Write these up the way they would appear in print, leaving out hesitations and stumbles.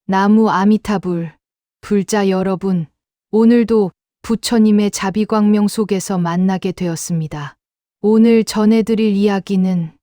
나무 아미타불, 불자 여러분, 오늘도 부처님의 자비광명 속에서 만나게 되었습니다. 오늘 전해드릴 이야기는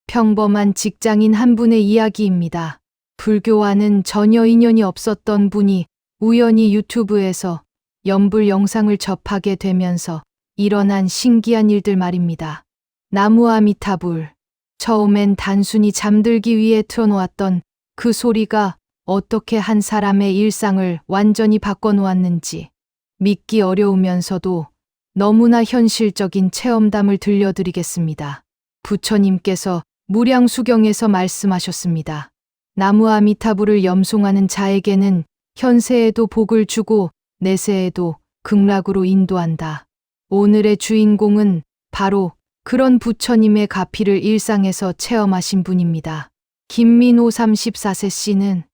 평범한 직장인 한 분의 이야기입니다. 불교와는 전혀 인연이 없었던 분이 우연히 유튜브에서 연불 영상을 접하게 되면서 일어난 신기한 일들 말입니다. 나무 아미타불. 처음엔 단순히 잠들기 위해 틀어놓았던 그 소리가 어떻게 한 사람의 일상을 완전히 바꿔놓았는지 믿기 어려우면서도 너무나 현실적인 체험담을 들려드리겠습니다. 부처님께서 무량수경에서 말씀하셨습니다. 나무 아미타불을 염송하는 자에게는 현세에도 복을 주고 내세에도 극락으로 인도한다. 오늘의 주인공은 바로 그런 부처님의 가피를 일상에서 체험하신 분입니다. 김민호 34세 씨는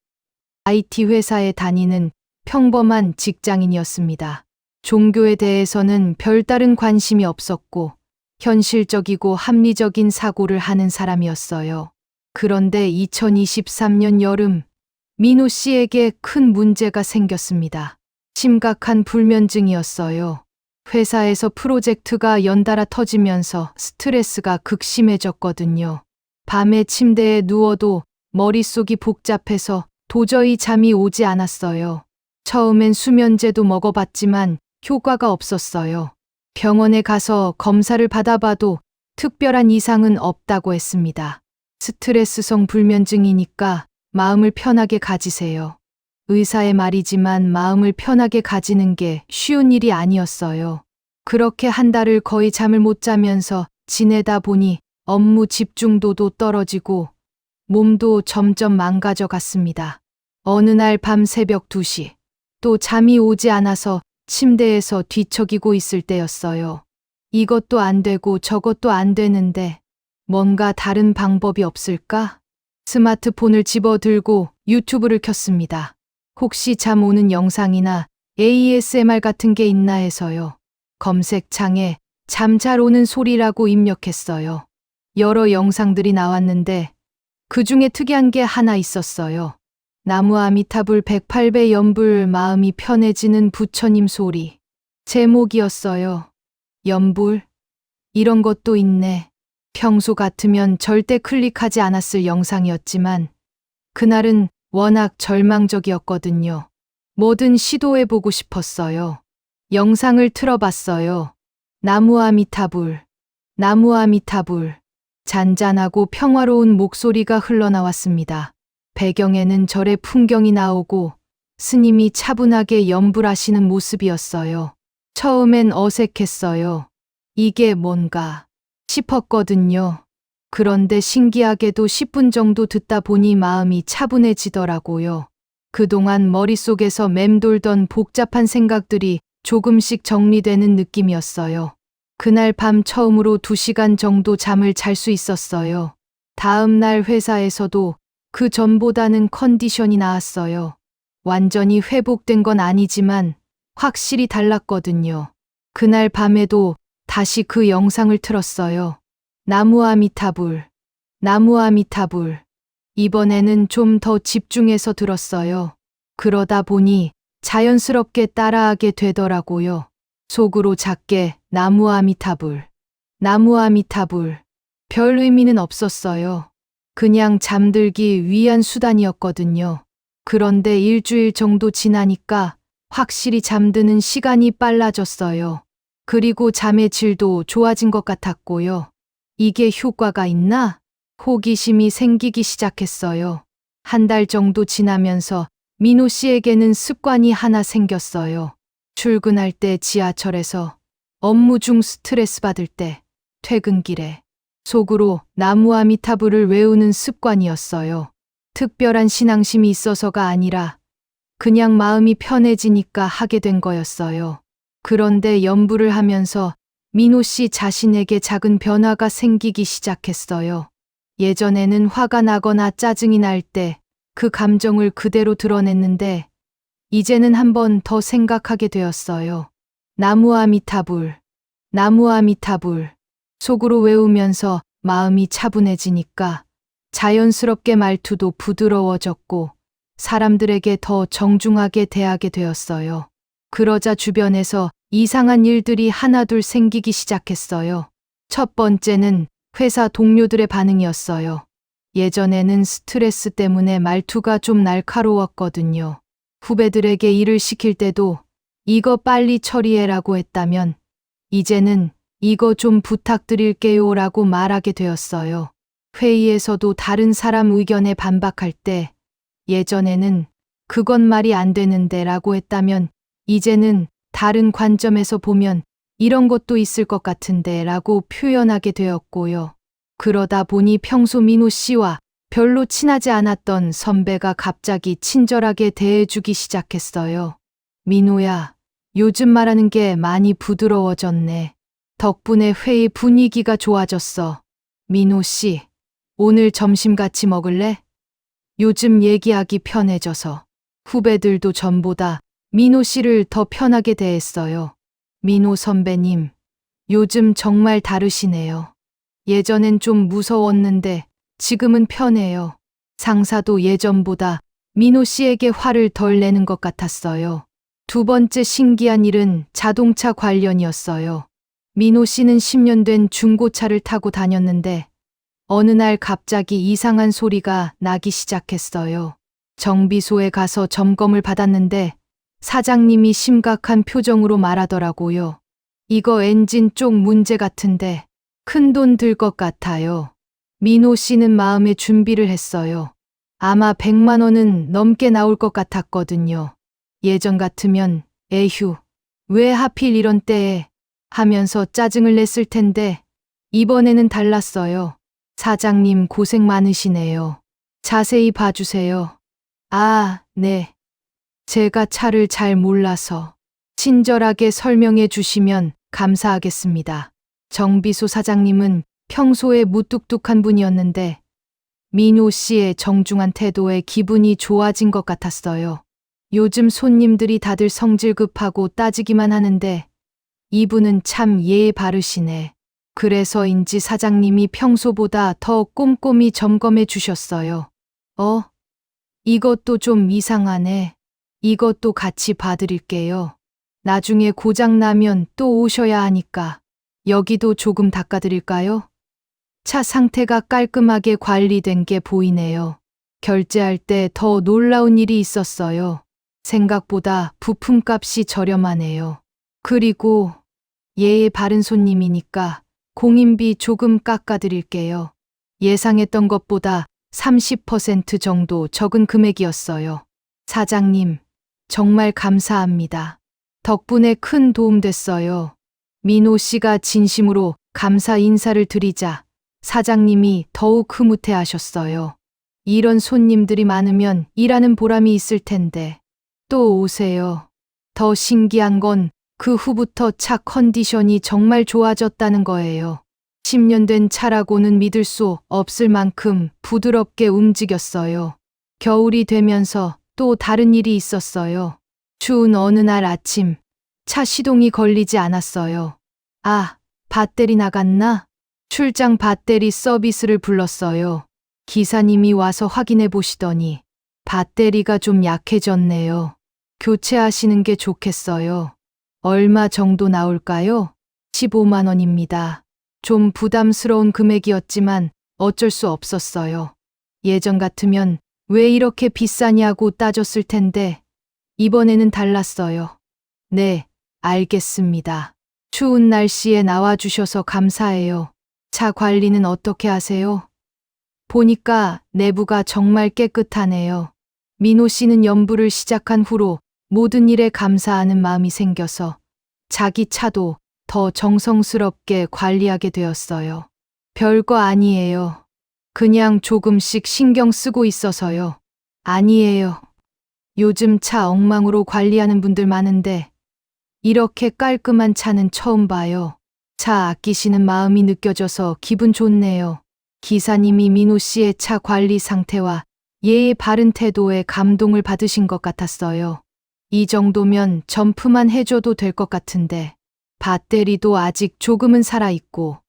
IT 회사에 다니는 평범한 직장인이었습니다. 종교에 대해서는 별다른 관심이 없었고 현실적이고 합리적인 사고를 하는 사람이었어요. 그런데 2023년 여름, 민호 씨에게 큰 문제가 생겼습니다. 심각한 불면증이었어요. 회사에서 프로젝트가 연달아 터지면서 스트레스가 극심해졌거든요. 밤에 침대에 누워도 머릿속이 복잡해서 도저히 잠이 오지 않았어요. 처음엔 수면제도 먹어봤지만 효과가 없었어요. 병원에 가서 검사를 받아봐도 특별한 이상은 없다고 했습니다. 스트레스성 불면증이니까 마음을 편하게 가지세요. 의사의 말이지만 마음을 편하게 가지는 게 쉬운 일이 아니었어요. 그렇게 한 달을 거의 잠을 못 자면서 지내다 보니 업무 집중도도 떨어지고 몸도 점점 망가져 갔습니다. 어느 날 밤 새벽 2시, 또 잠이 오지 않아서 침대에서 뒤척이고 있을 때였어요. 이것도 안 되고 저것도 안 되는데 뭔가 다른 방법이 없을까? 스마트폰을 집어들고 유튜브를 켰습니다. 혹시 잠 오는 영상이나 ASMR 같은 게 있나 해서요. 검색창에 잠 잘 오는 소리라고 입력했어요. 여러 영상들이 나왔는데 그 중에 특이한 게 하나 있었어요. 나무 아미타불 108배 연불 마음이 편해지는 부처님 소리. 제목이었어요. 연불? 이런 것도 있네. 평소 같으면 절대 클릭하지 않았을 영상이었지만 그날은 워낙 절망적이었거든요. 뭐든 시도해보고 싶었어요. 영상을 틀어봤어요. 나무 아미타불, 나무 아미타불. 잔잔하고 평화로운 목소리가 흘러나왔습니다. 배경에는 절의 풍경이 나오고 스님이 차분하게 연불하시는 모습이었어요. 처음엔 어색했어요. 이게 뭔가 싶었거든요. 그런데 신기하게도 10분 정도 듣다 보니 마음이 차분해지더라고요. 그동안 머릿속에서 맴돌던 복잡한 생각들이 조금씩 정리되는 느낌이었어요. 그날 밤 처음으로 2시간 정도 잠을 잘 수 있었어요. 다음 날 회사에서도 그 전보다는 컨디션이 나았어요. 완전히 회복된 건 아니지만 확실히 달랐거든요. 그날 밤에도 다시 그 영상을 틀었어요. 나무 아미타불, 나무 아미타불. 이번에는 좀 더 집중해서 들었어요. 그러다 보니 자연스럽게 따라하게 되더라고요. 속으로 작게 나무 아미타불, 나무 아미타불. 별 의미는 없었어요. 그냥 잠들기 위한 수단이었거든요. 그런데 일주일 정도 지나니까 확실히 잠드는 시간이 빨라졌어요. 그리고 잠의 질도 좋아진 것 같았고요. 이게 효과가 있나? 호기심이 생기기 시작했어요. 한 달 정도 지나면서 민호 씨에게는 습관이 하나 생겼어요. 출근할 때 지하철에서, 업무 중 스트레스 받을 때, 퇴근길에 속으로 나무 아미타불을 외우는 습관이었어요. 특별한 신앙심이 있어서가 아니라 그냥 마음이 편해지니까 하게 된 거였어요. 그런데 연불을 하면서 민호 씨 자신에게 작은 변화가 생기기 시작했어요. 예전에는 화가 나거나 짜증이 날 때 그 감정을 그대로 드러냈는데 이제는 한 번 더 생각하게 되었어요. 나무 아미타불, 나무 아미타불. 속으로 외우면서 마음이 차분해지니까 자연스럽게 말투도 부드러워졌고 사람들에게 더 정중하게 대하게 되었어요. 그러자 주변에서 이상한 일들이 하나둘 생기기 시작했어요. 첫 번째는 회사 동료들의 반응이었어요. 예전에는 스트레스 때문에 말투가 좀 날카로웠거든요. 후배들에게 일을 시킬 때도 이거 빨리 처리해라고 했다면 이제는 이거 좀 부탁드릴게요 라고 말하게 되었어요. 회의에서도 다른 사람 의견에 반박할 때 예전에는 그건 말이 안 되는데 라고 했다면 이제는 다른 관점에서 보면 이런 것도 있을 것 같은데 라고 표현하게 되었고요. 그러다 보니 평소 민호 씨와 별로 친하지 않았던 선배가 갑자기 친절하게 대해주기 시작했어요. 민호야, 요즘 말하는 게 많이 부드러워졌네. 덕분에 회의 분위기가 좋아졌어. 민호 씨, 오늘 점심 같이 먹을래? 요즘 얘기하기 편해져서 후배들도 전보다 민호 씨를 더 편하게 대했어요. 민호 선배님, 요즘 정말 다르시네요. 예전엔 좀 무서웠는데 지금은 편해요. 상사도 예전보다 민호 씨에게 화를 덜 내는 것 같았어요. 두 번째 신기한 일은 자동차 관련이었어요. 민호 씨는 10년 된 중고차를 타고 다녔는데 어느 날 갑자기 이상한 소리가 나기 시작했어요. 정비소에 가서 점검을 받았는데 사장님이 심각한 표정으로 말하더라고요. 이거 엔진 쪽 문제 같은데 큰돈 들 것 같아요. 민호 씨는 마음의 준비를 했어요. 아마 100만 원은 넘게 나올 것 같았거든요. 예전 같으면 에휴, 왜 하필 이런 때에 하면서 짜증을 냈을 텐데 이번에는 달랐어요. 사장님 고생 많으시네요. 자세히 봐주세요. 아, 네. 제가 차를 잘 몰라서 친절하게 설명해 주시면 감사하겠습니다. 정비소 사장님은 평소에 무뚝뚝한 분이었는데 민호 씨의 정중한 태도에 기분이 좋아진 것 같았어요. 요즘 손님들이 다들 성질 급하고 따지기만 하는데 이분은 참 예의 바르시네. 그래서인지 사장님이 평소보다 더 꼼꼼히 점검해 주셨어요. 이것도 좀 이상하네. 이것도 같이 봐드릴게요. 나중에 고장 나면 또 오셔야 하니까 여기도 조금 닦아드릴까요? 차 상태가 깔끔하게 관리된 게 보이네요. 결제할 때 더 놀라운 일이 있었어요. 생각보다 부품값이 저렴하네요. 그리고 예의 바른 손님이니까 공인비 조금 깎아드릴게요. 예상했던 것보다 30% 정도 적은 금액이었어요. 사장님, 정말 감사합니다. 덕분에 큰 도움 됐어요. 민호 씨가 진심으로 감사 인사를 드리자 사장님이 더욱 흐뭇해하셨어요. 이런 손님들이 많으면 일하는 보람이 있을 텐데 또 오세요. 더 신기한 건 그 후부터 차 컨디션이 정말 좋아졌다는 거예요. 10년 된 차라고는 믿을 수 없을 만큼 부드럽게 움직였어요. 겨울이 되면서 또 다른 일이 있었어요. 추운 어느 날 아침, 차 시동이 걸리지 않았어요. 아, 배터리 나갔나? 출장 배터리 서비스를 불렀어요. 기사님이 와서 확인해 보시더니 배터리가 좀 약해졌네요. 교체하시는 게 좋겠어요. 얼마 정도 나올까요? 15만 원입니다. 좀 부담스러운 금액이었지만 어쩔 수 없었어요. 예전 같으면 왜 이렇게 비싸냐고 따졌을 텐데 이번에는 달랐어요. 네, 알겠습니다. 추운 날씨에 나와주셔서 감사해요. 차 관리는 어떻게 하세요? 보니까 내부가 정말 깨끗하네요. 민호 씨는 연부를 시작한 후로 모든 일에 감사하는 마음이 생겨서 자기 차도 더 정성스럽게 관리하게 되었어요. 별거 아니에요. 그냥 조금씩 신경 쓰고 있어서요. 아니에요. 요즘 차 엉망으로 관리하는 분들 많은데 이렇게 깔끔한 차는 처음 봐요. 차 아끼시는 마음이 느껴져서 기분 좋네요. 기사님이 민호 씨의 차 관리 상태와 예의 바른 태도에 감동을 받으신 것 같았어요. 이 정도면 점프만 해줘도 될 것 같은데 배터리도 아직 조금은 살아있고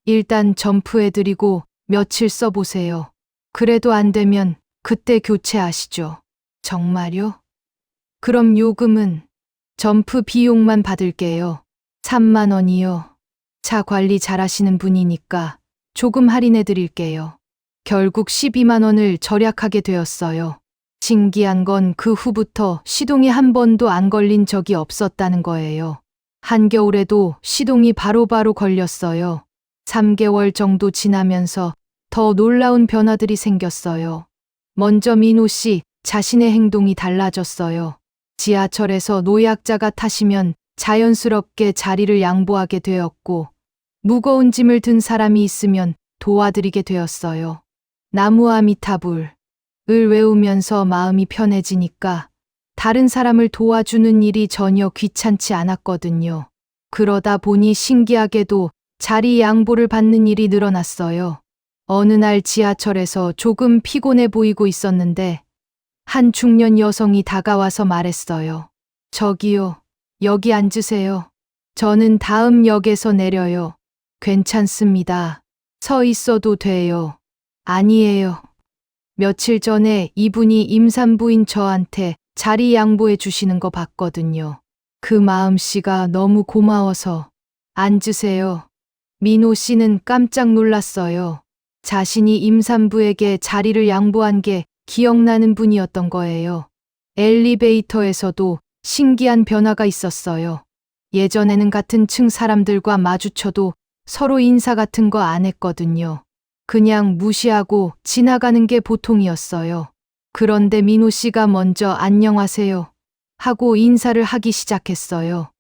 일단 점프해드리고 며칠 써보세요. 그래도 안 되면 그때 교체하시죠. 정말요? 그럼 요금은 점프 비용만 받을게요. 3만 원이요. 차 관리 잘하시는 분이니까 조금 할인해 드릴게요. 결국 12만 원을 절약하게 되었어요. 신기한 건 그 후부터 시동이 한 번도 안 걸린 적이 없었다는 거예요. 한겨울에도 시동이 바로바로 걸렸어요. 3개월 정도 지나면서 더 놀라운 변화들이 생겼어요. 먼저 민호 씨 자신의 행동이 달라졌어요. 지하철에서 노약자가 타시면 자연스럽게 자리를 양보하게 되었고, 무거운 짐을 든 사람이 있으면 도와드리게 되었어요. 나무아미타불을 외우면서 마음이 편해지니까 다른 사람을 도와주는 일이 전혀 귀찮지 않았거든요. 그러다 보니 신기하게도 자리 양보를 받는 일이 늘어났어요. 어느 날 지하철에서 조금 피곤해 보이고 있었는데 한 중년 여성이 다가와서 말했어요. 저기요, 여기 앉으세요. 저는 다음 역에서 내려요. 괜찮습니다. 서 있어도 돼요. 아니에요. 며칠 전에 이분이 임산부인 저한테 자리 양보해 주시는 거 봤거든요. 그 마음씨가 너무 고마워서. 앉으세요. 민호 씨는 깜짝 놀랐어요. 자신이 임산부에게 자리를 양보한 게 기억나는 분이었던 거예요. 엘리베이터에서도 신기한 변화가 있었어요. 예전에는 같은 층 사람들과 마주쳐도 서로 인사 같은 거 안 했거든요. 그냥 무시하고 지나가는 게 보통이었어요. 그런데 민호 씨가 먼저 안녕하세요 하고 인사를 하기 시작했어요.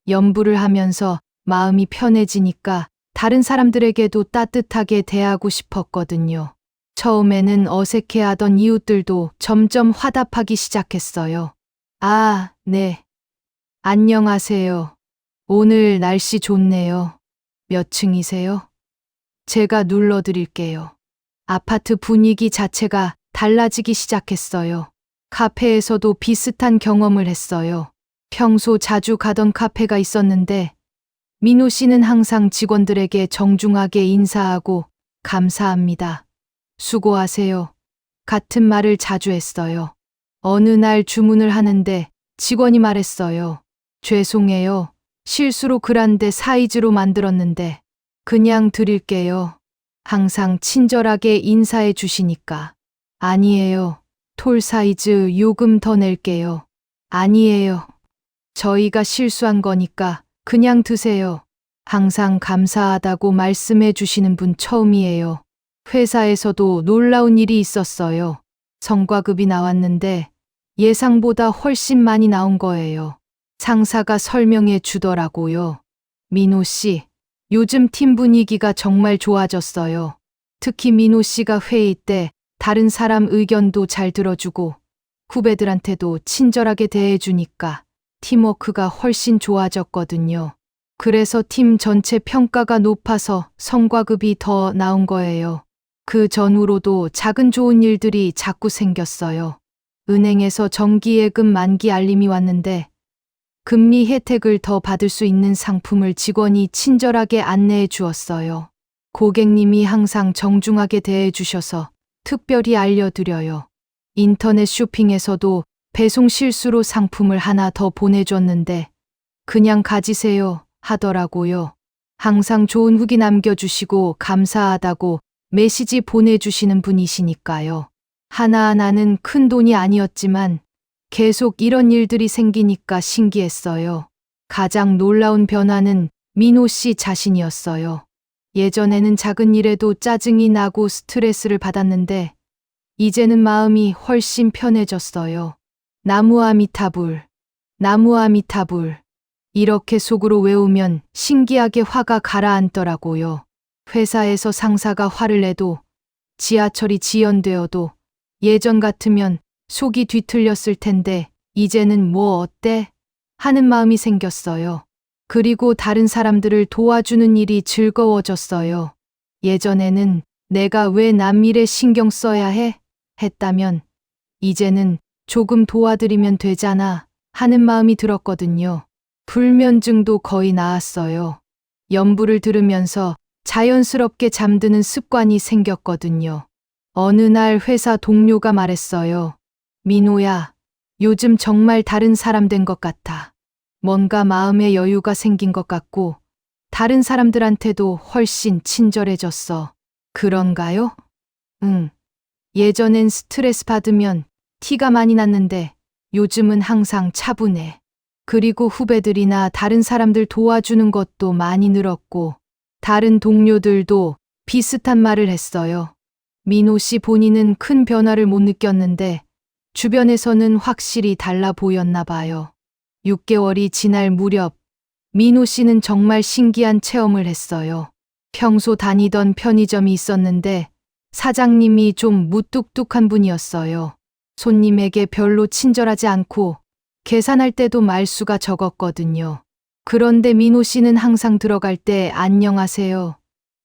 연부를 하면서 마음이 편해지니까 다른 사람들에게도 따뜻하게 대하고 싶었거든요. 처음에는 어색해하던 이웃들도 점점 화답하기 시작했어요. 아, 네. 안녕하세요. 오늘 날씨 좋네요. 몇 층이세요? 제가 눌러드릴게요. 아파트 분위기 자체가 달라지기 시작했어요. 카페에서도 비슷한 경험을 했어요. 평소 자주 가던 카페가 있었는데 민호 씨는 항상 직원들에게 정중하게 인사하고 감사합니다. 수고하세요. 같은 말을 자주 했어요. 어느 날 주문을 하는데 직원이 말했어요. 죄송해요. 실수로 그란데 사이즈로 만들었는데 그냥 드릴게요. 항상 친절하게 인사해 주시니까. 아니에요. 톨 사이즈 요금 더 낼게요. 아니에요. 저희가 실수한 거니까 그냥 드세요. 항상 감사하다고 말씀해 주시는 분 처음이에요. 회사에서도 놀라운 일이 있었어요. 성과급이 나왔는데 예상보다 훨씬 많이 나온 거예요. 상사가 설명해 주더라고요. 민호 씨, 요즘 팀 분위기가 정말 좋아졌어요. 특히 민호 씨가 회의 때 다른 사람 의견도 잘 들어주고 후배들한테도 친절하게 대해주니까 팀워크가 훨씬 좋아졌거든요. 그래서 팀 전체 평가가 높아서 성과급이 더 나온 거예요. 그 전후로도 작은 좋은 일들이 자꾸 생겼어요. 은행에서 정기예금 만기 알림이 왔는데 금리 혜택을 더 받을 수 있는 상품을 직원이 친절하게 안내해 주었어요. 고객님이 항상 정중하게 대해 주셔서 특별히 알려드려요. 인터넷 쇼핑에서도 배송 실수로 상품을 하나 더 보내줬는데 그냥 가지세요 하더라고요. 항상 좋은 후기 남겨주시고 감사하다고 메시지 보내주시는 분이시니까요. 하나하나는 큰 돈이 아니었지만 계속 이런 일들이 생기니까 신기했어요. 가장 놀라운 변화는 민호 씨 자신이었어요. 예전에는 작은 일에도 짜증이 나고 스트레스를 받았는데 이제는 마음이 훨씬 편해졌어요. 나무아미타불, 나무아미타불. 이렇게 속으로 외우면 신기하게 화가 가라앉더라고요. 회사에서 상사가 화를 내도 지하철이 지연되어도 예전 같으면 속이 뒤틀렸을 텐데 이제는 뭐 어때? 하는 마음이 생겼어요. 그리고 다른 사람들을 도와주는 일이 즐거워졌어요. 예전에는 내가 왜 남 일에 신경 써야 해? 했다면 이제는 조금 도와드리면 되잖아 하는 마음이 들었거든요. 불면증도 거의 나았어요. 연부를 들으면서 자연스럽게 잠드는 습관이 생겼거든요. 어느 날 회사 동료가 말했어요. 민호야, 요즘 정말 다른 사람 된 것 같아. 뭔가 마음에 여유가 생긴 것 같고, 다른 사람들한테도 훨씬 친절해졌어. 그런가요? 응. 예전엔 스트레스 받으면 티가 많이 났는데 요즘은 항상 차분해. 그리고 후배들이나 다른 사람들 도와주는 것도 많이 늘었고, 다른 동료들도 비슷한 말을 했어요. 민호 씨 본인은 큰 변화를 못 느꼈는데, 주변에서는 확실히 달라 보였나 봐요. 6개월이 지날 무렵, 민호 씨는 정말 신기한 체험을 했어요. 평소 다니던 편의점이 있었는데, 사장님이 좀 무뚝뚝한 분이었어요. 손님에게 별로 친절하지 않고, 계산할 때도 말수가 적었거든요. 그런데 민호 씨는 항상 들어갈 때 안녕하세요.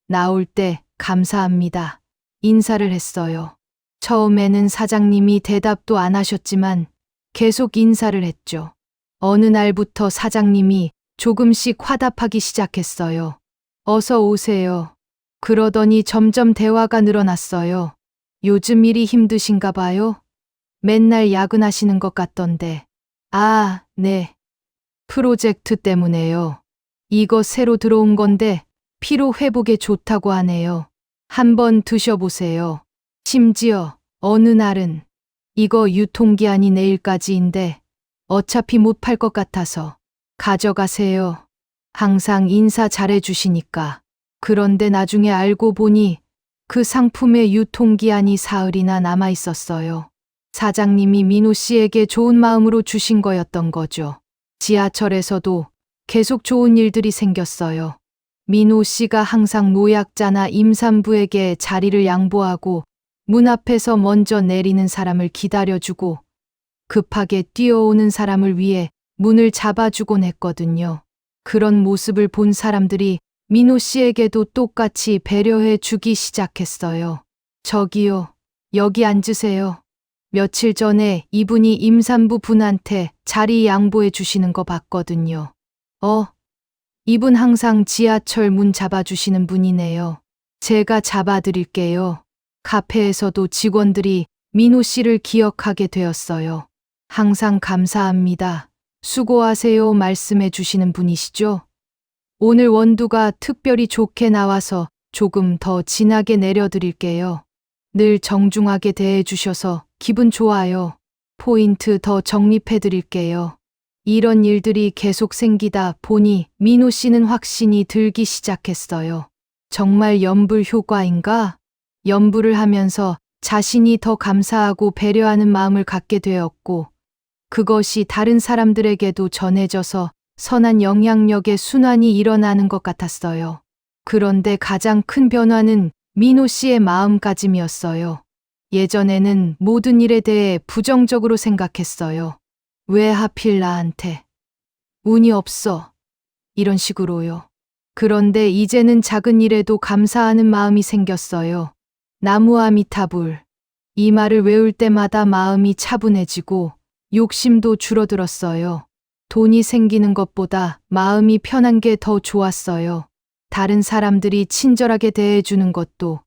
나올 때 감사합니다. 인사를 했어요. 처음에는 사장님이 대답도 안 하셨지만 계속 인사를 했죠. 어느 날부터 사장님이 조금씩 화답하기 시작했어요. 어서 오세요. 그러더니 점점 대화가 늘어났어요. 요즘 일이 힘드신가 봐요? 맨날 야근하시는 것 같던데. 아, 네. 프로젝트 때문에요. 이거 새로 들어온 건데 피로 회복에 좋다고 하네요. 한번 드셔보세요. 심지어 어느 날은 이거 유통기한이 내일까지인데 어차피 못 팔 것 같아서 가져가세요. 항상 인사 잘해주시니까. 그런데 나중에 알고 보니 그 상품의 유통기한이 사흘이나 남아 있었어요. 사장님이 민호 씨에게 좋은 마음으로 주신 거였던 거죠. 지하철에서도 계속 좋은 일들이 생겼어요. 민호 씨가 항상 노약자나 임산부에게 자리를 양보하고 문 앞에서 먼저 내리는 사람을 기다려주고 급하게 뛰어오는 사람을 위해 문을 잡아주곤 했거든요. 그런 모습을 본 사람들이 민호 씨에게도 똑같이 배려해 주기 시작했어요. 저기요, 여기 앉으세요. 며칠 전에 이분이 임산부 분한테 자리 양보해 주시는 거 봤거든요. 이분 항상 지하철 문 잡아주시는 분이네요. 제가 잡아드릴게요. 카페에서도 직원들이 민호 씨를 기억하게 되었어요. 항상 감사합니다. 수고하세요 말씀해 주시는 분이시죠? 오늘 원두가 특별히 좋게 나와서 조금 더 진하게 내려드릴게요. 늘 정중하게 대해 주셔서 기분 좋아요. 포인트 더 적립해 드릴게요. 이런 일들이 계속 생기다 보니 민호 씨는 확신이 들기 시작했어요. 정말 연불 효과인가? 연불을 하면서 자신이 더 감사하고 배려하는 마음을 갖게 되었고, 그것이 다른 사람들에게도 전해져서 선한 영향력의 순환이 일어나는 것 같았어요. 그런데 가장 큰 변화는 민호 씨의 마음가짐이었어요. 예전에는 모든 일에 대해 부정적으로 생각했어요. 왜 하필 나한테? 운이 없어. 이런 식으로요. 그런데 이제는 작은 일에도 감사하는 마음이 생겼어요. 나무아미타불. 이 말을 외울 때마다 마음이 차분해지고 욕심도 줄어들었어요. 돈이 생기는 것보다 마음이 편한 게 더 좋았어요. 다른 사람들이 친절하게 대해주는 것도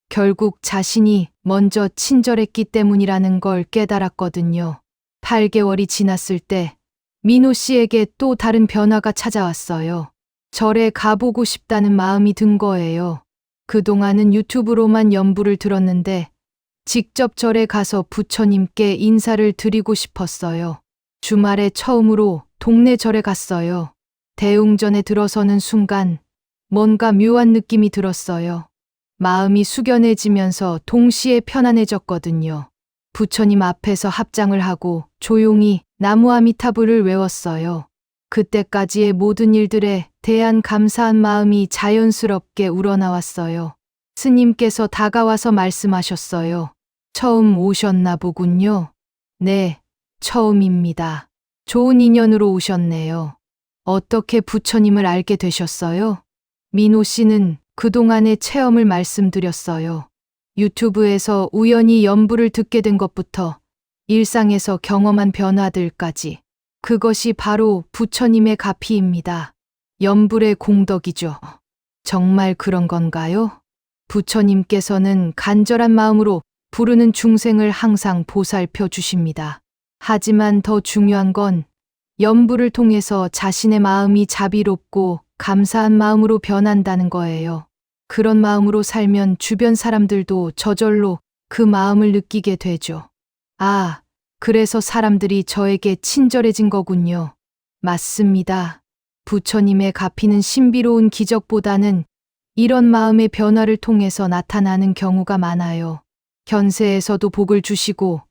결국 자신이 먼저 친절했기 때문이라는 걸 깨달았거든요. 8개월이 지났을 때 민호 씨에게 또 다른 변화가 찾아왔어요. 절에 가보고 싶다는 마음이 든 거예요. 그동안은 유튜브로만 연부를 들었는데 직접 절에 가서 부처님께 인사를 드리고 싶었어요. 주말에 처음으로 동네 절에 갔어요. 대웅전에 들어서는 순간 뭔가 묘한 느낌이 들었어요. 마음이 숙연해지면서 동시에 편안해졌거든요. 부처님 앞에서 합장을 하고 조용히 나무아미타불을 외웠어요. 그때까지의 모든 일들에 대한 감사한 마음이 자연스럽게 우러나왔어요. 스님께서 다가와서 말씀하셨어요. 처음 오셨나 보군요. 네, 처음입니다. 좋은 인연으로 오셨네요. 어떻게 부처님을 알게 되셨어요? 민호 씨는 그동안의 체험을 말씀드렸어요. 유튜브에서 우연히 연부를 듣게 된 것부터 일상에서 경험한 변화들까지. 그것이 바로 부처님의 가피입니다. 연불의 공덕이죠. 정말 그런 건가요? 부처님께서는 간절한 마음으로 부르는 중생을 항상 보살펴 주십니다. 하지만 더 중요한 건 연부를 통해서 자신의 마음이 자비롭고 감사한 마음으로 변한다는 거예요. 그런 마음으로 살면 주변 사람들도 저절로 그 마음을 느끼게 되죠. 아, 그래서 사람들이 저에게 친절해진 거군요. 맞습니다. 부처님의 갚이는 신비로운 기적보다는 이런 마음의 변화를 통해서 나타나는 경우가 많아요. 현세에서도 복을 주시고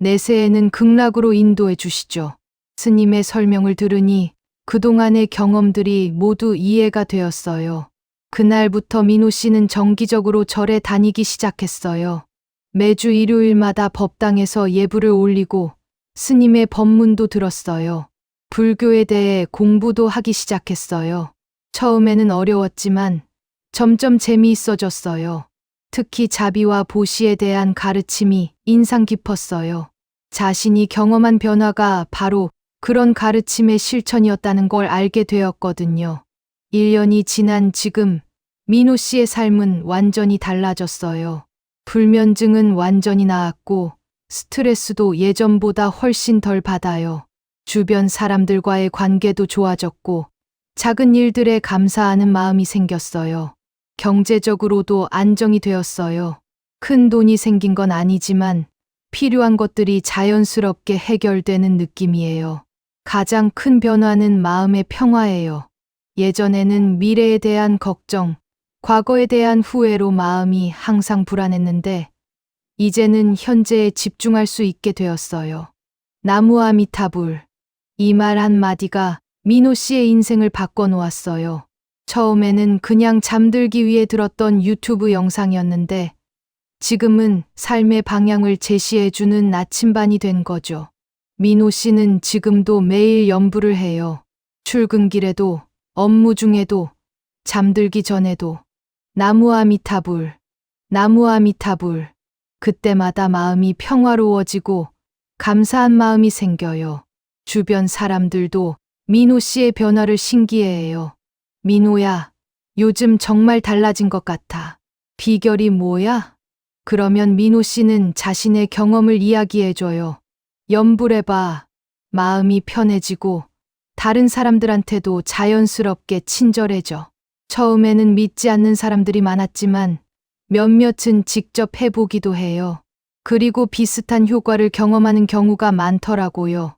내세에는 극락으로 인도해 주시죠. 스님의 설명을 들으니 그동안의 경험들이 모두 이해가 되었어요. 그날부터 민호 씨는 정기적으로 절에 다니기 시작했어요. 매주 일요일마다 법당에서 예불을 올리고 스님의 법문도 들었어요. 불교에 대해 공부도 하기 시작했어요. 처음에는 어려웠지만 점점 재미있어졌어요. 특히 자비와 보시에 대한 가르침이 인상 깊었어요. 자신이 경험한 변화가 바로 그런 가르침의 실천이었다는 걸 알게 되었거든요. 1년이 지난 지금 민호 씨의 삶은 완전히 달라졌어요. 불면증은 완전히 나았고 스트레스도 예전보다 훨씬 덜 받아요. 주변 사람들과의 관계도 좋아졌고 작은 일들에 감사하는 마음이 생겼어요. 경제적으로도 안정이 되었어요. 큰 돈이 생긴 건 아니지만 필요한 것들이 자연스럽게 해결되는 느낌이에요. 가장 큰 변화는 마음의 평화예요. 예전에는 미래에 대한 걱정, 과거에 대한 후회로 마음이 항상 불안했는데 이제는 현재에 집중할 수 있게 되었어요. 나무아미타불. 이 말 한마디가 민호 씨의 인생을 바꿔놓았어요. 처음에는 그냥 잠들기 위해 들었던 유튜브 영상이었는데 지금은 삶의 방향을 제시해주는 나침반이 된 거죠. 민호 씨는 지금도 매일 연부를 해요. 출근길에도, 업무 중에도, 잠들기 전에도. 나무아미타불, 나무아미타불. 그때마다 마음이 평화로워지고 감사한 마음이 생겨요. 주변 사람들도 민호 씨의 변화를 신기해해요. 민호야, 요즘 정말 달라진 것 같아. 비결이 뭐야? 그러면 민호 씨는 자신의 경험을 이야기해줘요. 염불해봐. 마음이 편해지고 다른 사람들한테도 자연스럽게 친절해져. 처음에는 믿지 않는 사람들이 많았지만 몇몇은 직접 해보기도 해요. 그리고 비슷한 효과를 경험하는 경우가 많더라고요.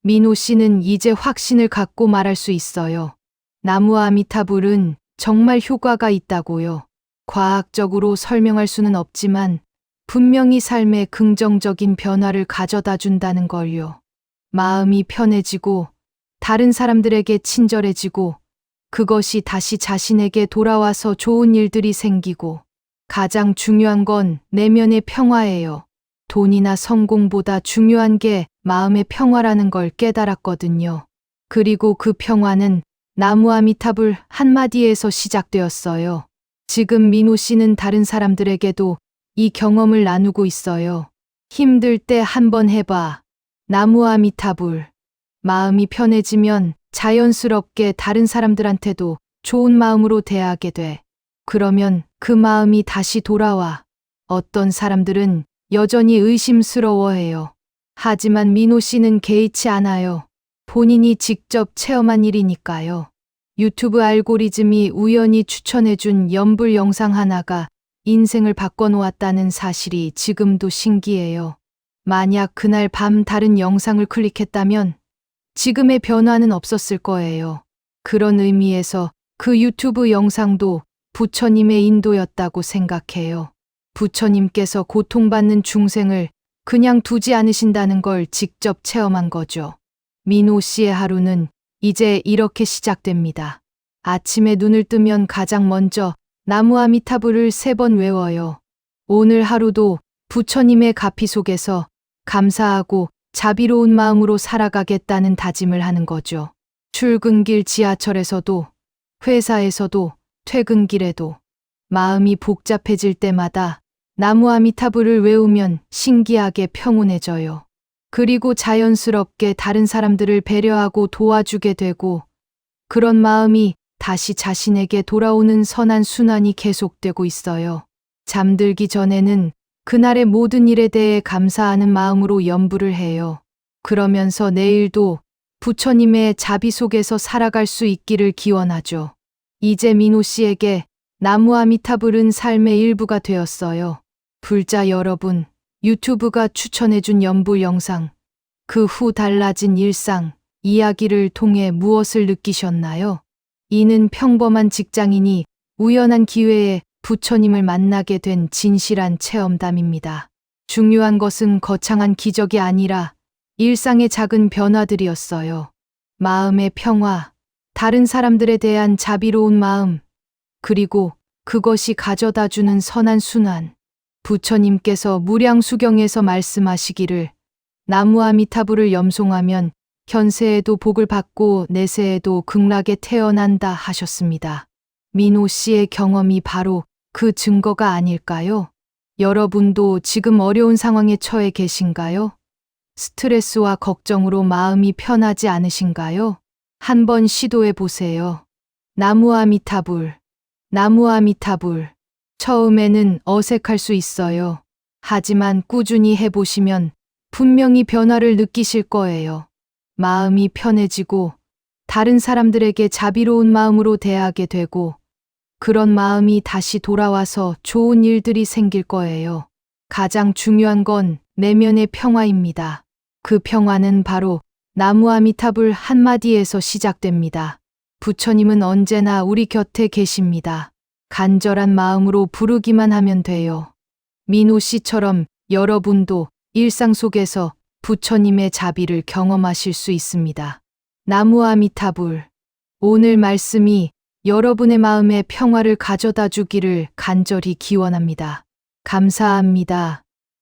민호 씨는 이제 확신을 갖고 말할 수 있어요. 나무아미타불은 정말 효과가 있다고요. 과학적으로 설명할 수는 없지만 분명히 삶에 긍정적인 변화를 가져다 준다는 걸요. 마음이 편해지고 다른 사람들에게 친절해지고 그것이 다시 자신에게 돌아와서 좋은 일들이 생기고 가장 중요한 건 내면의 평화예요. 돈이나 성공보다 중요한 게 마음의 평화라는 걸 깨달았거든요. 그리고 그 평화는 나무아미타불 한마디에서 시작되었어요. 지금 민호 씨는 다른 사람들에게도 이 경험을 나누고 있어요. 힘들 때 한번 해봐. 나무아미타불. 마음이 편해지면 자연스럽게 다른 사람들한테도 좋은 마음으로 대하게 돼. 그러면 그 마음이 다시 돌아와. 어떤 사람들은 여전히 의심스러워해요. 하지만 민호 씨는 개의치 않아요. 본인이 직접 체험한 일이니까요. 유튜브 알고리즘이 우연히 추천해준 연불 영상 하나가 인생을 바꿔놓았다는 사실이 지금도 신기해요. 만약 그날 밤 다른 영상을 클릭했다면 지금의 변화는 없었을 거예요. 그런 의미에서 그 유튜브 영상도 부처님의 인도였다고 생각해요. 부처님께서 고통받는 중생을 그냥 두지 않으신다는 걸 직접 체험한 거죠. 민호 씨의 하루는 이제 이렇게 시작됩니다. 아침에 눈을 뜨면 가장 먼저 나무아미타불을 3번 외워요. 오늘 하루도 부처님의 가피 속에서 감사하고 자비로운 마음으로 살아가겠다는 다짐을 하는 거죠. 출근길 지하철에서도, 회사에서도, 퇴근길에도, 마음이 복잡해질 때마다 나무아미타불을 외우면 신기하게 평온해져요. 그리고 자연스럽게 다른 사람들을 배려하고 도와주게 되고 그런 마음이 다시 자신에게 돌아오는 선한 순환이 계속되고 있어요. 잠들기 전에는 그날의 모든 일에 대해 감사하는 마음으로 연부를 해요. 그러면서 내일도 부처님의 자비 속에서 살아갈 수 있기를 기원하죠. 이제 민호 씨에게 나무 아미타불은 삶의 일부가 되었어요. 불자 여러분, 유튜브가 추천해준 연부 영상, 그 후 달라진 일상, 이야기를 통해 무엇을 느끼셨나요? 이는 평범한 직장인이 우연한 기회에 부처님을 만나게 된 진실한 체험담입니다. 중요한 것은 거창한 기적이 아니라 일상의 작은 변화들이었어요. 마음의 평화, 다른 사람들에 대한 자비로운 마음, 그리고 그것이 가져다 주는 선한 순환. 부처님께서 무량수경에서 말씀하시기를 나무 아미타불을 염송하면 현세에도 복을 받고 내세에도 극락에 태어난다 하셨습니다. 민호 씨의 경험이 바로 그 증거가 아닐까요? 여러분도 지금 어려운 상황에 처해 계신가요? 스트레스와 걱정으로 마음이 편하지 않으신가요? 한번 시도해 보세요. 나무 아미타불, 나무 아미타불. 처음에는 어색할 수 있어요. 하지만 꾸준히 해보시면 분명히 변화를 느끼실 거예요. 마음이 편해지고 다른 사람들에게 자비로운 마음으로 대하게 되고 그런 마음이 다시 돌아와서 좋은 일들이 생길 거예요. 가장 중요한 건 내면의 평화입니다. 그 평화는 바로 나무 아미타불 한마디에서 시작됩니다. 부처님은 언제나 우리 곁에 계십니다. 간절한 마음으로 부르기만 하면 돼요. 민호 씨처럼 여러분도 일상 속에서 부처님의 자비를 경험하실 수 있습니다. 나무 아미타불. 오늘 말씀이 여러분의 마음에 평화를 가져다 주기를 간절히 기원합니다. 감사합니다.